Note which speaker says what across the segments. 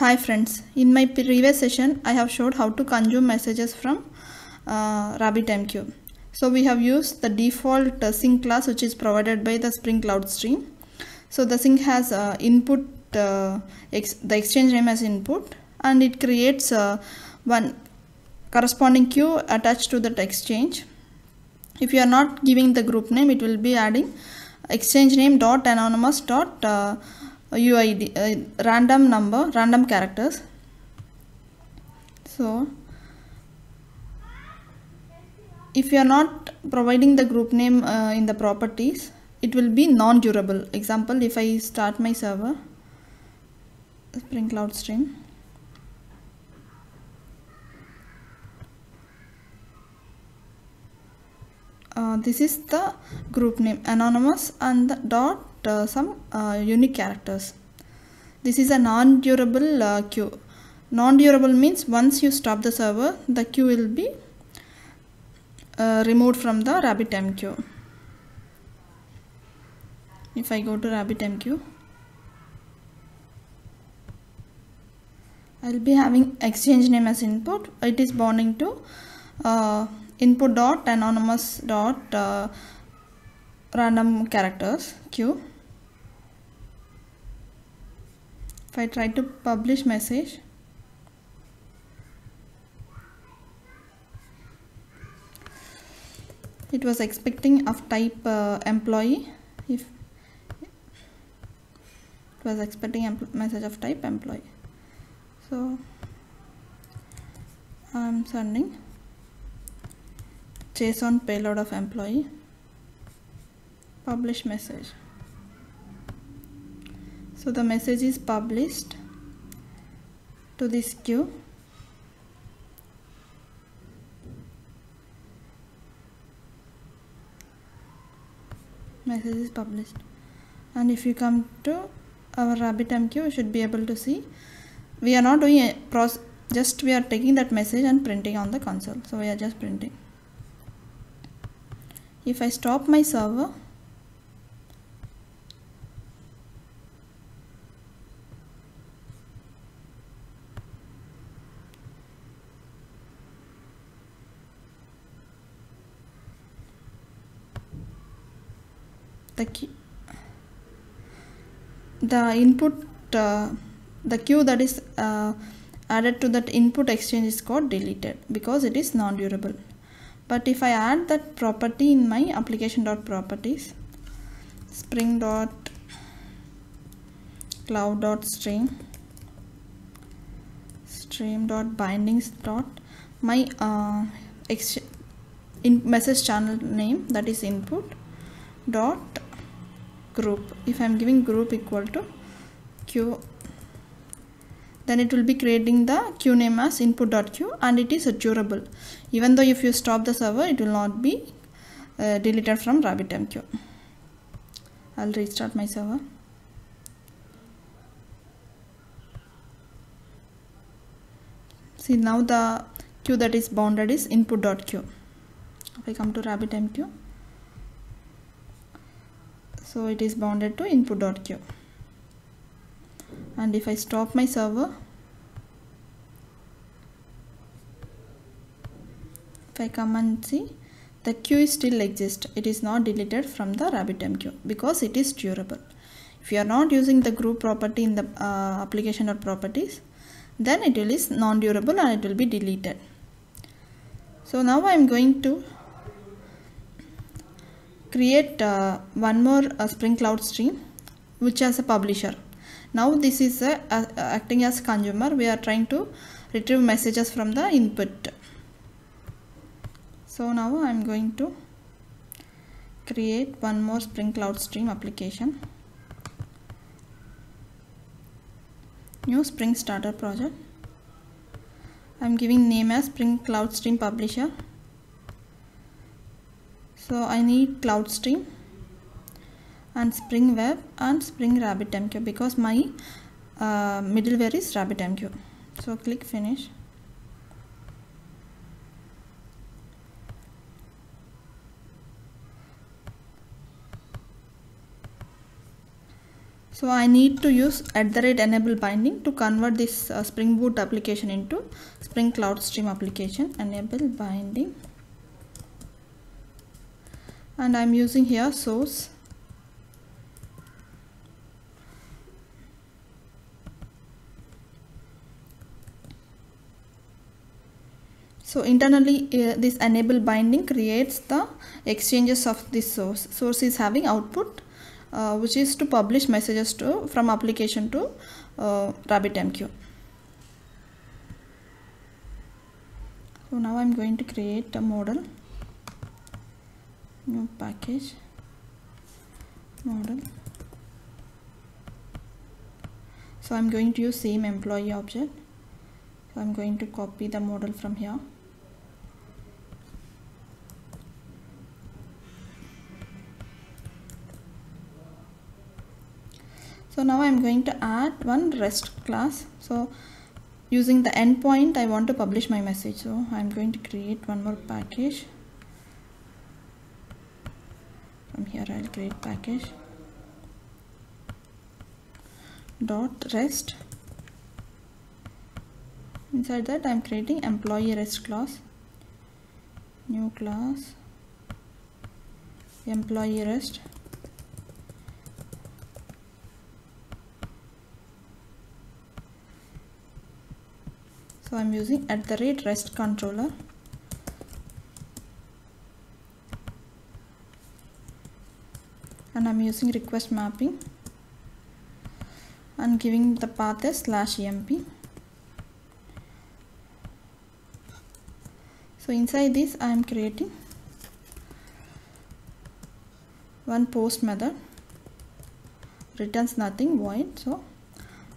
Speaker 1: Hi friends, in my previous session I have showed how to consume messages from RabbitMQ. So we have used the default sync class which is provided by the Spring Cloud Stream. So the sync has input, the exchange name as input, and it creates one corresponding queue attached to that exchange. If you are not giving the group name, it will be adding exchange name dot anonymous dot UID, random number, random characters. So if you are not providing the group name in the properties, it will be non-durable. Example, if I start my server, Spring Cloud Stream, this is the group name anonymous and the dot some unique characters. This is a non-durable queue. Non-durable means once you stop the server, the queue will be removed from the RabbitMQ. If I go to RabbitMQ, I will be having exchange name as input. It is bounding to input dot anonymous dot random characters queue. If I try to publish message, it was expecting of type employee. If it was expecting message of type employee, so I am sending JSON payload of employee, publish message. So the message is published to this queue. Message is published, and if you come to our RabbitMQ, you should be able to see we are not doing a process, just we are taking that message and printing on the console. So we are just printing. If I stop my server, the input, the queue that is added to that input exchange is got deleted because it is non-durable. But if I add that property in my application.properties, spring.cloud.stream.bindings. My message channel name, that is input dot group. If I am giving group equal to queue, then it will be creating the queue name as input.queue, and it is durable. Even though if you stop the server, it will not be deleted from RabbitMQ. I'll restart my server. See, now the queue that is bounded is input.queue. If I come to RabbitMQ, so it is bounded to input.queue. And if I stop my server, if I come and see, the queue is still exists. It is not deleted from the RabbitMQ because it is durable. If you are not using the group property in the application.properties, then it is non-durable and it will be deleted. So now I am going to create one more Spring Cloud Stream which has a publisher. Now this is acting as consumer. We are trying to retrieve messages from the input. So now I am going to create one more Spring Cloud Stream application. New Spring Starter project. I am giving name as Spring Cloud Stream Publisher. So I need Cloud Stream and Spring Web and Spring RabbitMQ because my middleware is RabbitMQ. So click finish. So I need to use @enable binding to convert this Spring Boot application into Spring Cloud Stream application. Enable binding, and I'm using here source. So internally this enable binding creates the exchanges of this source. Source is having output which is to publish messages to from application to RabbitMQ. So now I'm going to create a model, new package, model. So I'm going to use same employee object. So I'm going to copy the model from here. So now I'm going to add one REST class. So using the endpoint, I want to publish my message. So I'm going to create one more package. From here I'll create package dot REST. Inside that I'm creating employee REST class, new class, employee REST. So I'm using @REST controller. And I'm using request mapping and giving the path as /emp. So inside this I am creating one post method, returns nothing, void. So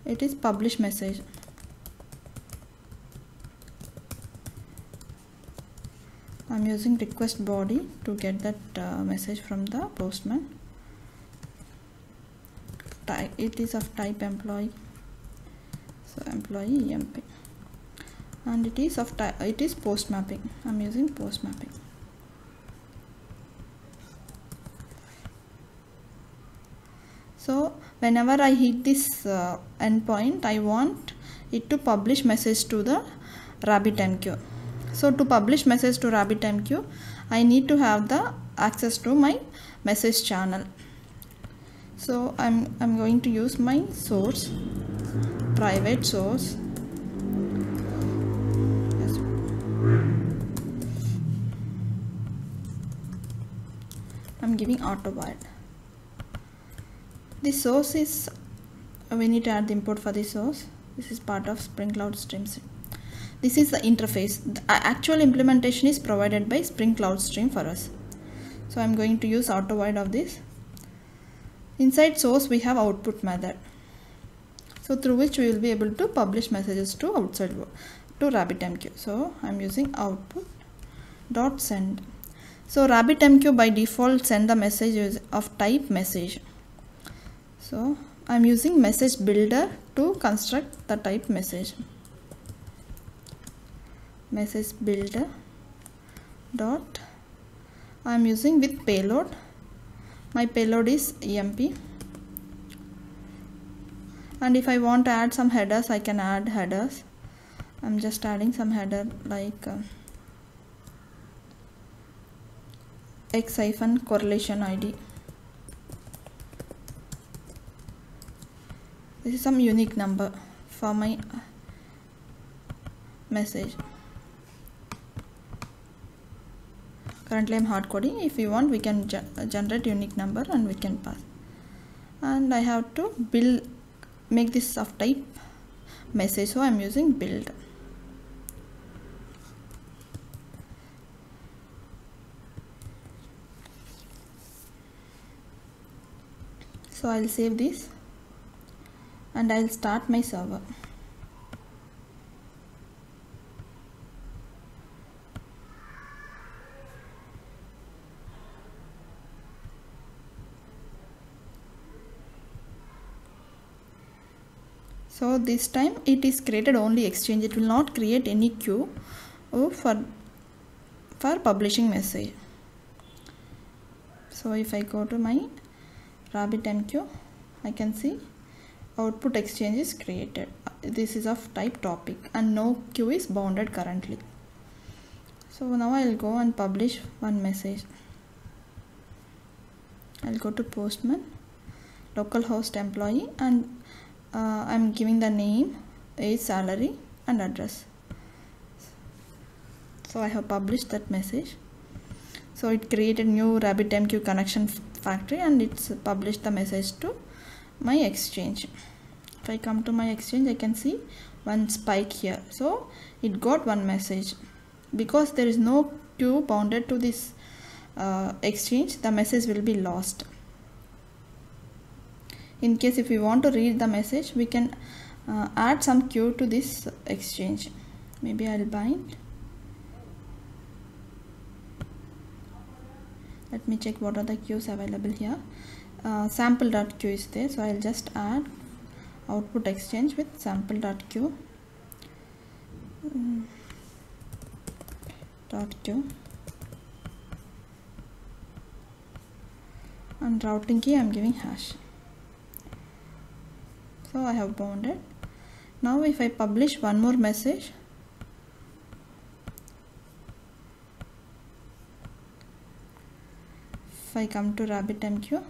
Speaker 1: it is publish message. I'm using request body to get that message from the postman. It is of type employee, so employee emp, and it is of type, it is post mapping. I'm using post mapping. So whenever I hit this endpoint, I want it to publish message to the RabbitMQ. So to publish message to RabbitMQ, I need to have the access to my message channel. So I'm going to use my source, private source. Yes. I'm giving auto wide. This source is, we need to add the import for the source. This is part of Spring Cloud Stream. This is the interface. The actual implementation is provided by Spring Cloud Stream for us. So I'm going to use auto void of this. Inside source we have output method, so through which we will be able to publish messages to outside to RabbitMQ. So I'm using output dot send. So RabbitMQ by default send the message of type message. So I'm using message builder to construct the type message. Message builder dot, I'm using with payload. My payload is emp, and if I want to add some headers, I can add headers. I'm just adding some header like x-correlation ID. This is some unique number for my message. Currently I'm hard coding. If you want, we can generate unique number and we can pass. And I have to make this of type message, so I'm using build. So I'll save this and I'll start my server. So this time it is created only exchange. It will not create any queue for publishing message. So if I go to my RabbitMQ, I can see output exchange is created. This is of type topic and no queue is bounded currently. So now I'll go and publish one message. I'll go to postman, localhost employee, and I'm giving the name, age, salary and address. So I have published that message. So it created new RabbitMQ connection factory and it's published the message to my exchange. If I come to my exchange, I can see one spike here. So it got one message. Because there is no queue bounded to this exchange, the message will be lost. In case if we want to read the message, we can add some queue to this exchange. Maybe I'll bind. Let me check what are the queues available here. Sample.queue is there, so I'll just add output exchange with sample.queue. .queue and routing key I'm giving hash. So I have bounded. Now if I publish one more message, if I come to RabbitMQ,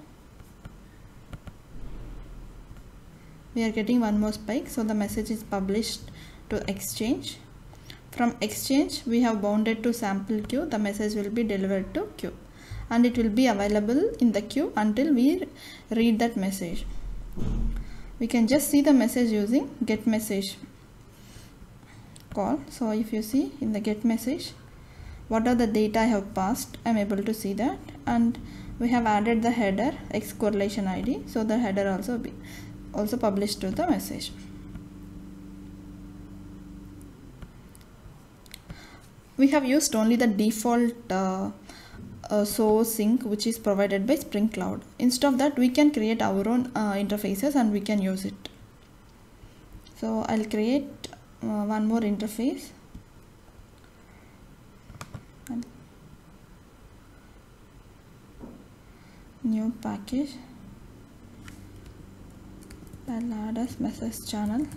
Speaker 1: we are getting one more spike. So the message is published to exchange. From exchange we have bounded to sample queue. The message will be delivered to queue and it will be available in the queue until we read that message. We can just see the message using get message call. So if you see in the get message, what are the data I have passed, I am able to see that, and we have added the header X correlation ID, so the header also published to the message. We have used only the default source sync which is provided by Spring Cloud. Instead of that, we can create our own interfaces and we can use it. So I'll create one more interface. New package. I'll add as message channel.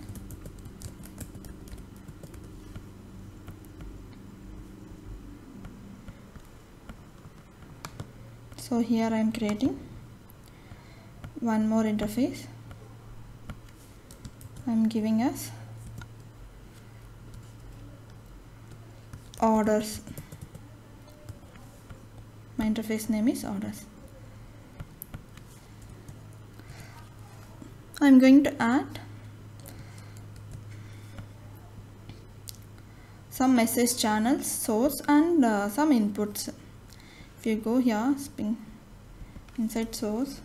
Speaker 1: So here I am creating one more interface. I am giving us orders. My interface name is orders. I am going to add some message channels, source and some inputs. If you go here, inside source,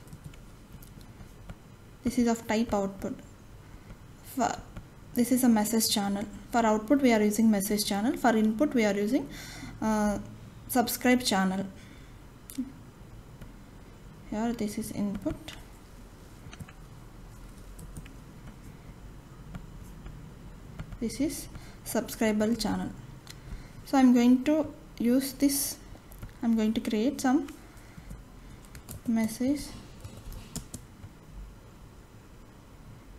Speaker 1: this is of type output. This is a message channel. For output we are using message channel. For input we are using subscribe channel. Here this is input. This is subscribable channel. So I'm going to use this. I'm going to create some message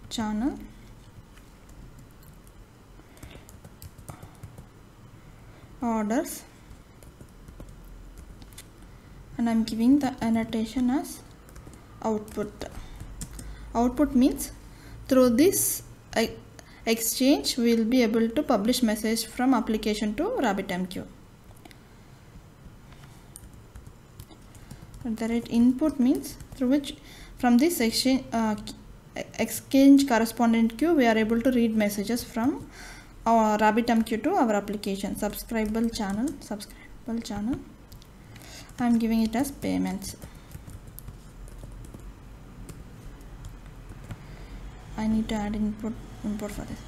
Speaker 1: channel orders, and I'm giving the annotation as output. Output means through this exchange we will be able to publish message from application to RabbitMQ. At the rate input means through which from this exchange correspondent queue we are able to read messages from our RabbitMQ to our application. Subscribable channel. I am giving it as payments. I need to add import for this.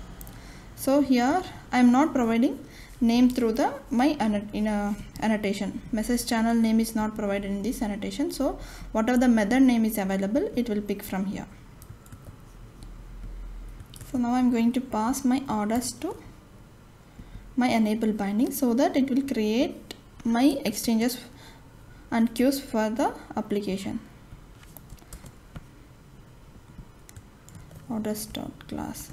Speaker 1: So here I am not providing name through the annotation. Message channel name is not provided in this annotation, so whatever the method name is available, it will pick from here. So now I am going to pass my orders to my enable binding so that it will create my exchanges and queues for the application. orders.class.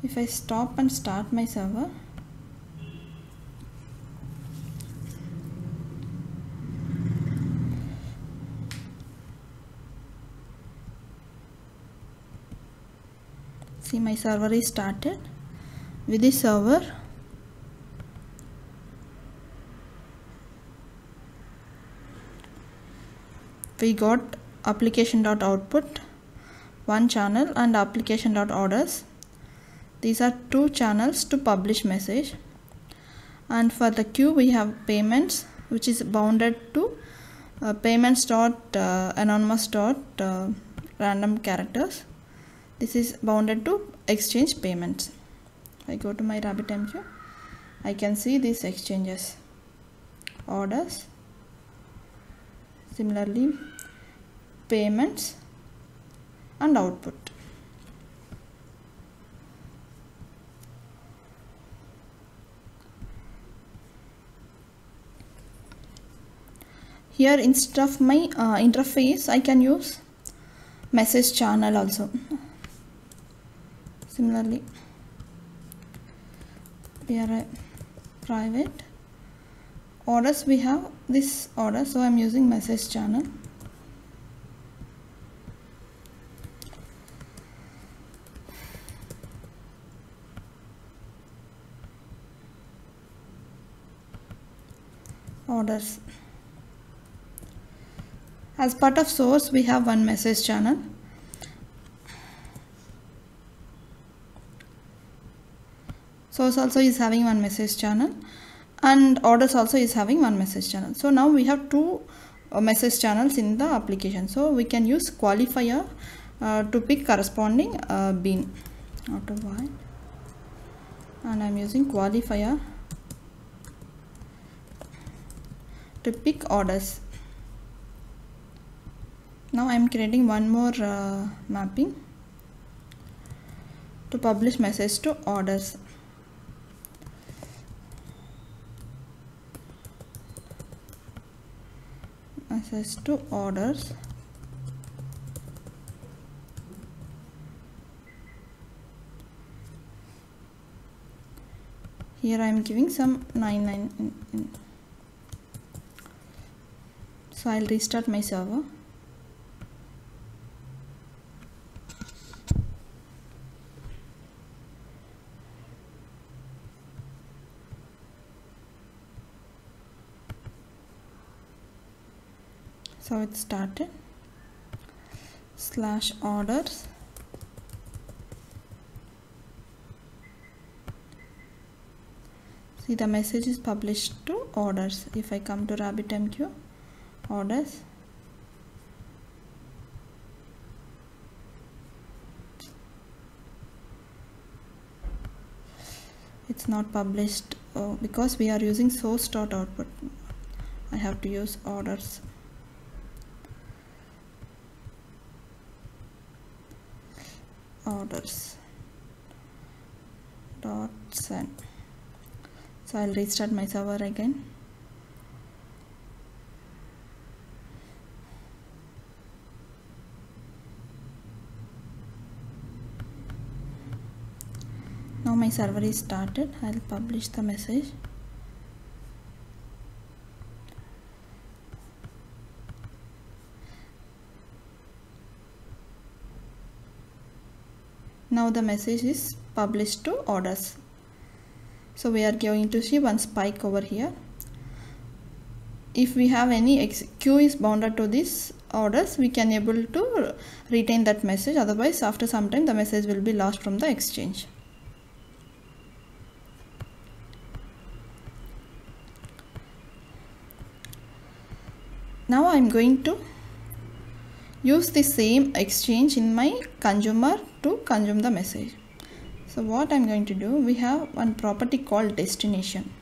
Speaker 1: If I stop and start my server, see, my server is started. With the server, we got application.output, one channel, and application.orders. These are two channels to publish message. And for the queue, we have payments, which is bounded to payments.anonymous.random characters. This is bounded to exchange payments. If I go to my RabbitMQ, I can see these exchanges: orders, similarly payments, and output. Here, instead of my interface, I can use message channel also. Similarly, we are a private orders, we have this order, so I am using message channel. Orders. As part of source, we have one message channel. Source also is having one message channel, and orders also is having one message channel. So now we have two message channels in the application. So we can use qualifier to pick corresponding bean. Auto while, and I am using qualifier to pick orders. Now I am creating one more mapping to publish message to orders. Message to orders. Here I am giving some 99 in. So I'll restart my server. So it started. /orders. See, the message is published to orders. If I come to RabbitMQ, orders, it's not published because we are using source.output. I have to use orders. Orders dot send. So I'll restart my server again. Now my server is started. I'll publish the message. Now the message is published to orders. So we are going to see one spike over here. If we have any queue is bounded to this orders, we can able to retain that message. Otherwise, after some time, the message will be lost from the exchange. Now I am going to use the same exchange in my consumer to consume the message. So what I'm going to do, we have one property called destination.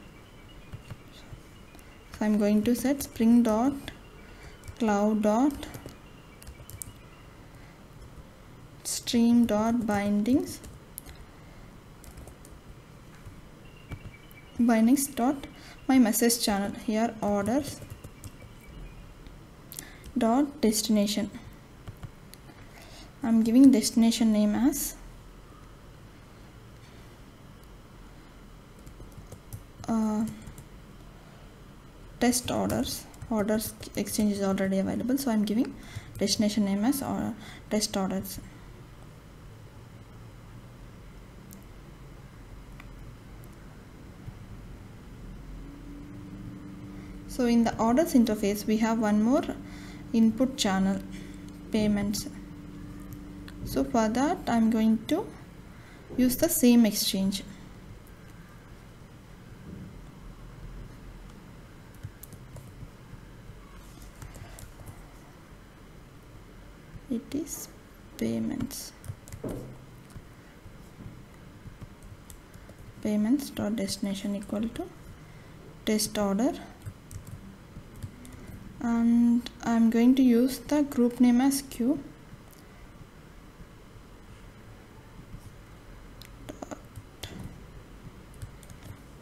Speaker 1: So I'm going to set spring.cloud.stream.bindings my message channel. Here orders dot destination. I'm giving destination name as test orders. Orders exchange is already available, so I'm giving destination name as test orders. So in the orders interface we have one more input channel, payments. So for that I'm going to use the same exchange. It is payments dot destination equal to test order, and I'm going to use the group name as Q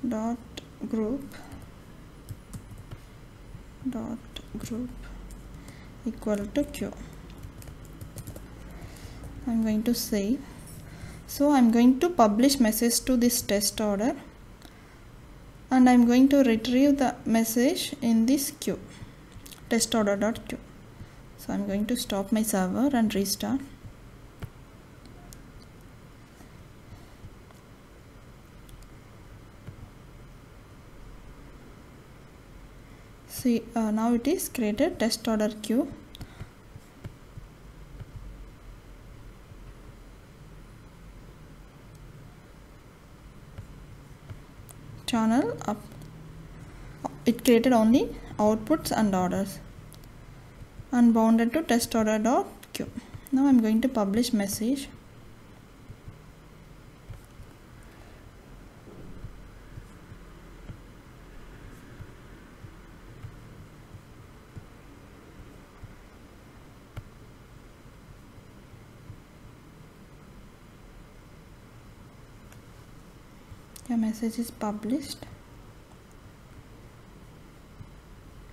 Speaker 1: dot group equal to Q. I'm going to save. So I'm going to publish message to this test order, and I'm going to retrieve the message in this queue, test order.queue. So I'm going to stop my server and restart. See, now it is created test order queue. Channel up, it created only outputs and orders, and bounded to test order.queue. Now I'm going to publish message. Your message is published.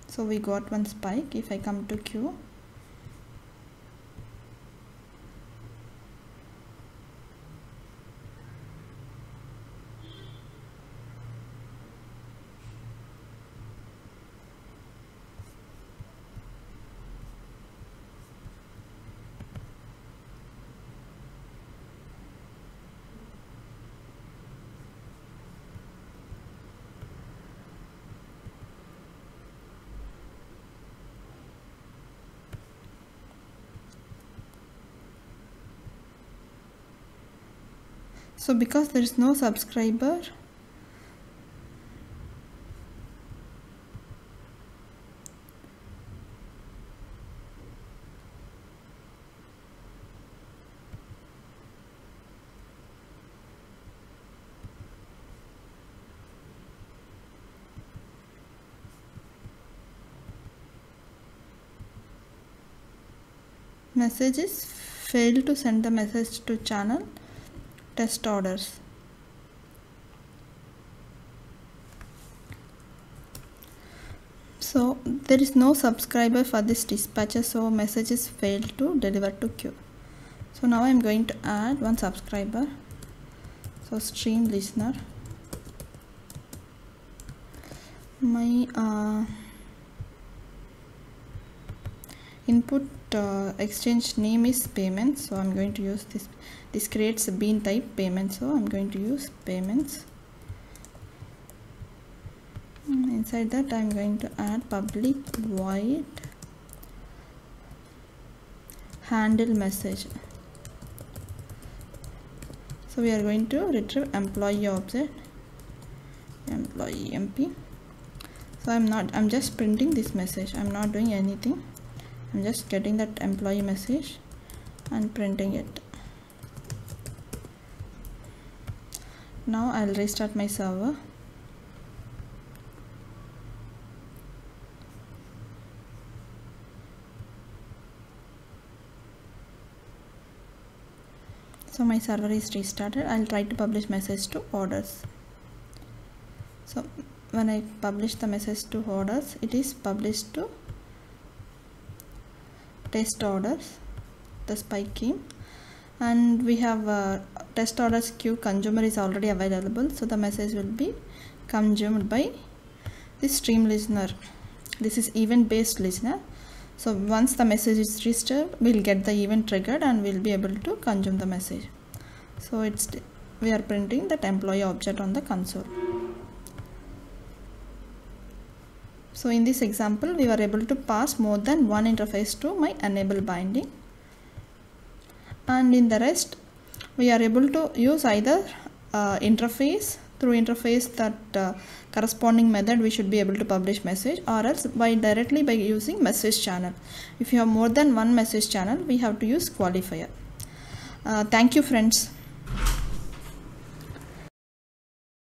Speaker 1: So we got one spike. If I come to queue, so because there is no subscriber, messages failed to send the message to channel test orders. So there is no subscriber for this dispatcher, so messages failed to deliver to queue. So now I'm going to add one subscriber. So stream listener. My input exchange name is payments, so I'm going to use this creates a bean type payment, so I'm going to use payments. Inside that I'm going to add public void handle message. So we are going to retrieve employee object, employee MP. So I'm just printing this message. I'm not doing anything. I'm just getting that employee message and printing it. Now I'll restart my server. So my server is restarted. I'll try to publish message to orders. So when I publish the message to orders, it is published to test orders, the spike key, and we have test orders queue consumer is already available, so the message will be consumed by the stream listener. This is event based listener, so once the message is registered, we'll get the event triggered and we'll be able to consume the message. So we are printing that employee object on the console. So in this example, we were able to pass more than one interface to my enable binding, and in the rest we are able to use either interface. Through interface, that corresponding method we should be able to publish message, or else directly by using message channel. If you have more than one message channel, we have to use qualifier. Thank you friends.